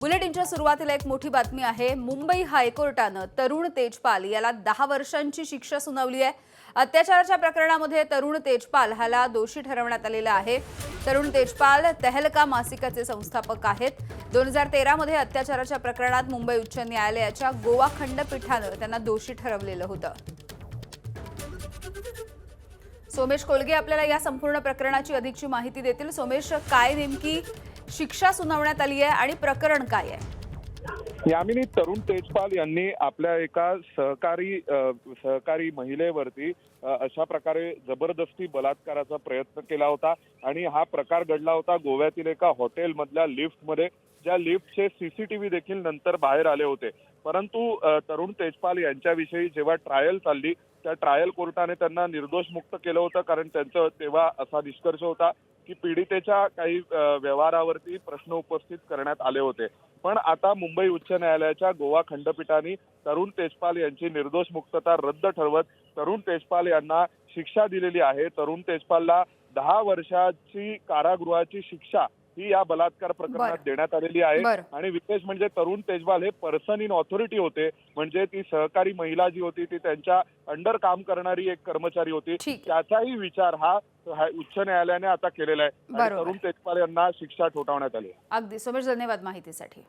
बुलेटिनच्या सुरुवातीला एक मोठी बातमी आहे। मुंबई हायकोर्टानं तरुण तेजपाल याला 10 वर्षांची शिक्षा सुनावली आहे। अत्याचाराच्या प्रकरणामध्ये तरुण तेजपाल ह्याला दोषी ठरवण्यात आलेला आहे। तरुण तेजपाल तहलका मासिकाचे संस्थापक आहेत। 2013 मध्ये अत्याचाराच्या प्रकरणात मुंबई उच्च न्यायालयाच्या गोवा खंडपीठानं त्यांना दोषी ठरवलेलं होतं। सोमेश कोलगे आपल्याला या संपूर्ण प्रकरणाची अधिकची माहिती देतील। सोमेश, काय नेमकी शिक्षा सुनावण्यात आली आहे आणि प्रकरण काय आहे? यामिनी, तरुण तेजपाल यांनी आपल्या एका सहकारी महिलेवरती अशा प्रकारे जबरदस्ती बलात्काराचा प्रयत्न केला होता आणि हा प्रकार घडला होता गोव्यातील एका हॉटेलमधल्या लिफ्टमध्ये, ज्या लिफ्टचे सीसीटीव्ही देखील नंतर बाहेर आले होते। परंतु तरुण तेजपाल यांच्याविषयी जेव्हा ट्रायल चालली त्या ट्रायल कोर्टाने त्यांना निर्दोष मुक्त केलं होतं, कारण त्यांचं तेव्हा असा निष्कर्ष होता की पीडितेच्या काही व्यवहारावरती प्रश्न उपस्थित करण्यात आले होते। पण आता मुंबई उच्च न्यायालयाच्या गोवा खंडपीठाने तरुण तेजपाल यांची निर्दोष मुक्तता रद्द ठरवत तरुण तेजपाल यांना शिक्षा दिलेली आहे। तरुण तेजपालला 10 वर्षाची कारागृहाची शिक्षा ही या बलात्कार प्रकरणात देण्यात आलेली आहे। आणि विशेष म्हणजे तरुण तेजपाल हे पर्सन इन ऑथॉरिटी होते, म्हणजे ती सहकारी महिला जी होती ती त्यांच्या अंडर काम करणारी एक कर्मचारी होती। त्याचाही विचार हा उच्च न्यायालयाने आता केलेला आहे। तरुण तेजपाल यांना शिक्षा ठोठावण्यात आली। अगदी सोमेश, धन्यवाद माहितीसाठी।